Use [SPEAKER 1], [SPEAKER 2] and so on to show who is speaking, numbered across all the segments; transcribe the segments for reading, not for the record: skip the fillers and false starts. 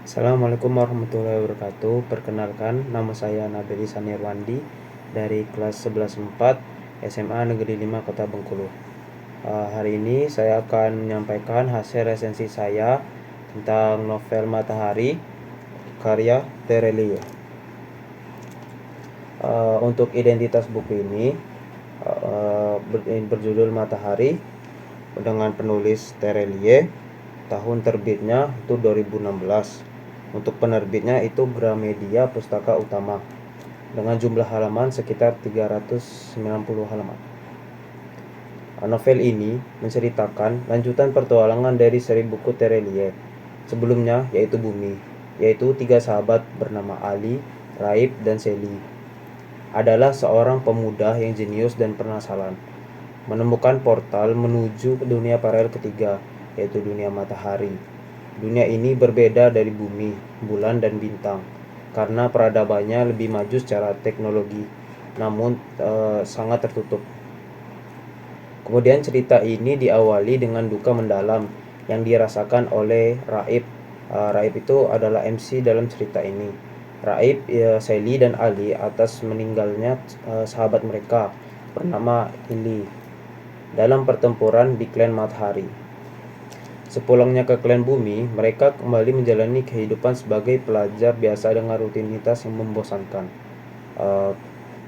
[SPEAKER 1] Assalamualaikum warahmatullahi wabarakatuh. Perkenalkan, nama saya Nabil Ihsan Irwandi dari kelas 11/4 SMA Negeri 5 Kota Bengkulu. Hari ini saya akan menyampaikan hasil resensi saya tentang novel Matahari karya Terelie. Untuk identitas buku ini berjudul Matahari dengan penulis Terelie. Tahun terbitnya itu 2016. Untuk penerbitnya itu Gramedia Pustaka Utama dengan jumlah halaman sekitar 390 halaman. Novel ini menceritakan lanjutan petualangan dari seri buku Terelie sebelumnya, yaitu Bumi, yaitu 3 sahabat bernama Ali, Raib, dan Seli. Adalah seorang pemuda yang jenius dan penasaran menemukan portal menuju ke dunia paralel ketiga, yaitu dunia matahari. Dunia ini berbeda dari bumi, bulan, dan bintang karena peradabannya lebih maju secara teknologi, namun sangat tertutup. Kemudian cerita ini diawali dengan duka mendalam yang dirasakan oleh Raib. Raib itu adalah MC dalam cerita ini. Raib, Sally, dan Ali atas meninggalnya sahabat mereka bernama Ili dalam pertempuran di klan Matahari. Sepulangnya ke klan Bumi, mereka kembali menjalani kehidupan sebagai pelajar biasa dengan rutinitas yang membosankan.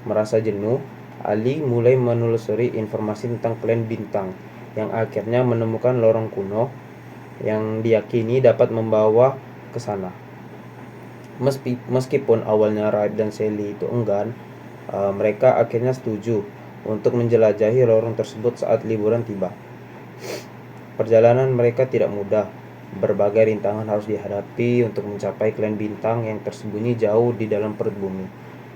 [SPEAKER 1] Merasa jenuh, Ali mulai menelusuri informasi tentang klan Bintang yang akhirnya menemukan lorong kuno yang diyakini dapat membawa ke sana. Meskipun awalnya Raib dan Sally itu enggan, mereka akhirnya setuju untuk menjelajahi lorong tersebut saat liburan tiba. Perjalanan mereka tidak mudah. Berbagai rintangan harus dihadapi untuk mencapai klan Bintang yang tersembunyi jauh di dalam perut bumi.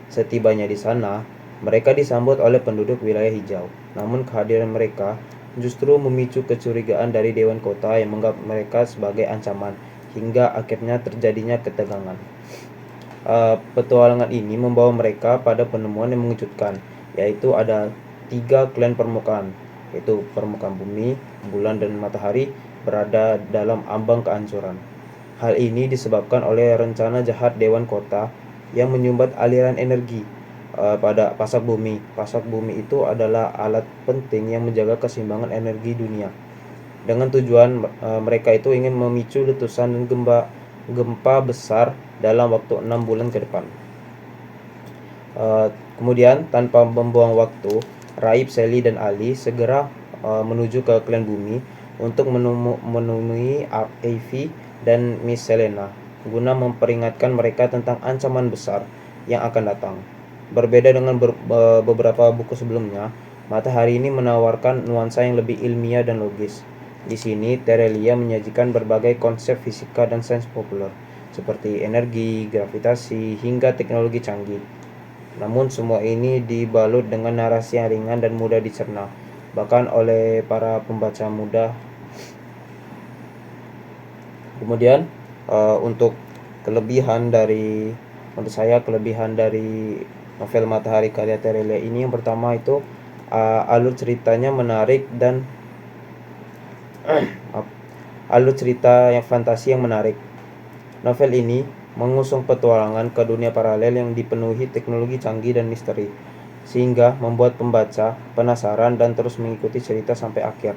[SPEAKER 1] Setibanya di sana, mereka disambut oleh penduduk wilayah hijau. Namun kehadiran mereka justru memicu kecurigaan dari Dewan Kota yang menganggap mereka sebagai ancaman, hingga akhirnya terjadinya ketegangan. Petualangan ini membawa mereka pada penemuan yang mengejutkan, yaitu ada 3 klan permukaan, yaitu permukaan bumi, bulan, dan matahari berada dalam ambang kehancuran. Hal ini disebabkan oleh rencana jahat Dewan Kota yang menyumbat aliran energi pada pasak bumi. Pasak bumi itu adalah alat penting yang menjaga keseimbangan energi dunia. Dengan tujuan mereka itu ingin memicu letusan dan gempa besar dalam waktu 6 bulan ke depan. Kemudian tanpa membuang waktu, Raib, Sally, dan Ali segera menuju ke klan bumi untuk menemui Ivy dan Miss Selena guna memperingatkan mereka tentang ancaman besar yang akan datang. Berbeda dengan beberapa buku sebelumnya, Matahari ini menawarkan nuansa yang lebih ilmiah dan logis. Di sini, Terelie menyajikan berbagai konsep fisika dan sains populer, seperti energi, gravitasi, hingga teknologi canggih. Namun semua ini dibalut dengan narasi yang ringan dan mudah dicerna, bahkan oleh para pembaca muda. Kemudian untuk menurut saya kelebihan dari novel Matahari karya Terelie ini, yang pertama itu alur ceritanya menarik dan alur cerita yang fantasi yang menarik. Novel ini mengusung petualangan ke dunia paralel yang dipenuhi teknologi canggih dan misteri, sehingga membuat pembaca penasaran dan terus mengikuti cerita sampai akhir.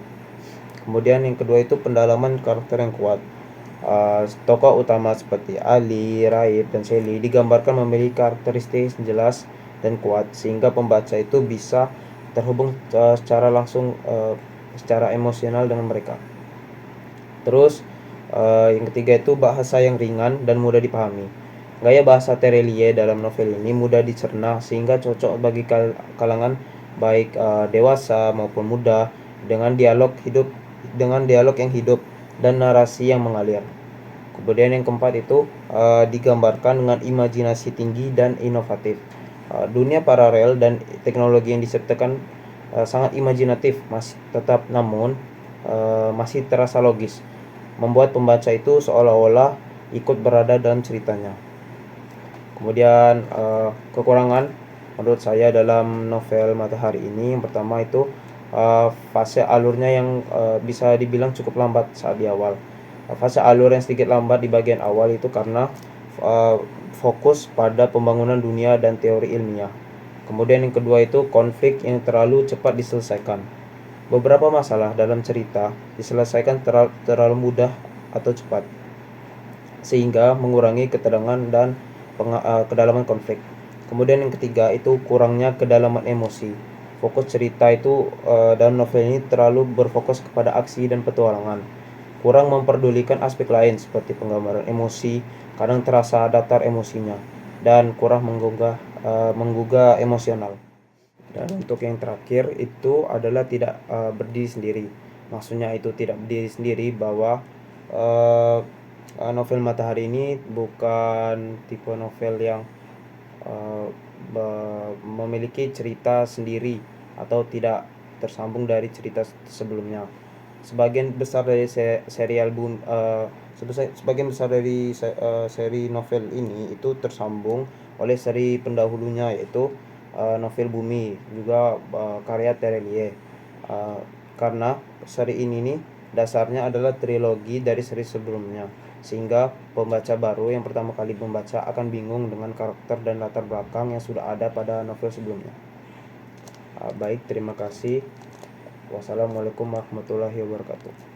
[SPEAKER 1] Kemudian yang kedua itu pendalaman karakter yang kuat. Tokoh utama seperti Ali, Raib, dan Sally digambarkan memiliki karakteristik jelas dan kuat, sehingga pembaca itu bisa terhubung secara langsung secara emosional dengan mereka. Terus yang ketiga itu bahasa yang ringan dan mudah dipahami. Gaya bahasa Terelie dalam novel ini mudah dicerna sehingga cocok bagi kalangan baik dewasa maupun muda, dengan dialog yang hidup dan narasi yang mengalir. Kemudian yang keempat itu digambarkan dengan imajinasi tinggi dan inovatif. Dunia paralel dan teknologi yang disertakan sangat imajinatif, namun masih terasa logis, membuat pembaca itu seolah-olah ikut berada dalam ceritanya. Kemudian kekurangan menurut saya dalam novel Matahari ini, yang pertama itu fase alurnya yang bisa dibilang cukup lambat saat di awal. Fase alur yang sedikit lambat di bagian awal itu karena fokus pada pembangunan dunia dan teori ilmiah. Kemudian yang kedua itu konflik yang terlalu cepat diselesaikan. Beberapa masalah dalam cerita diselesaikan terlalu mudah atau cepat, sehingga mengurangi ketegangan dan kedalaman konflik. Kemudian yang ketiga itu kurangnya kedalaman emosi. Fokus cerita itu dalam novel ini terlalu berfokus kepada aksi dan petualangan, kurang memperdulikan aspek lain seperti penggambaran emosi, kadang terasa datar emosinya, dan kurang menggugah emosional. Dan untuk yang terakhir itu adalah tidak berdiri sendiri. Maksudnya itu tidak berdiri sendiri bahwa novel Matahari ini bukan tipe novel yang uh, memiliki cerita sendiri atau tidak tersambung dari cerita sebelumnya. Sebagian besar dari sebagian besar dari seri novel ini itu tersambung oleh seri pendahulunya, yaitu novel Bumi, juga karya Terelie. Karena seri ini nih dasarnya adalah trilogi dari seri sebelumnya, sehingga pembaca baru yang pertama kali membaca akan bingung dengan karakter dan latar belakang yang sudah ada pada novel sebelumnya. Baik, terima kasih. Wassalamualaikum warahmatullahi wabarakatuh.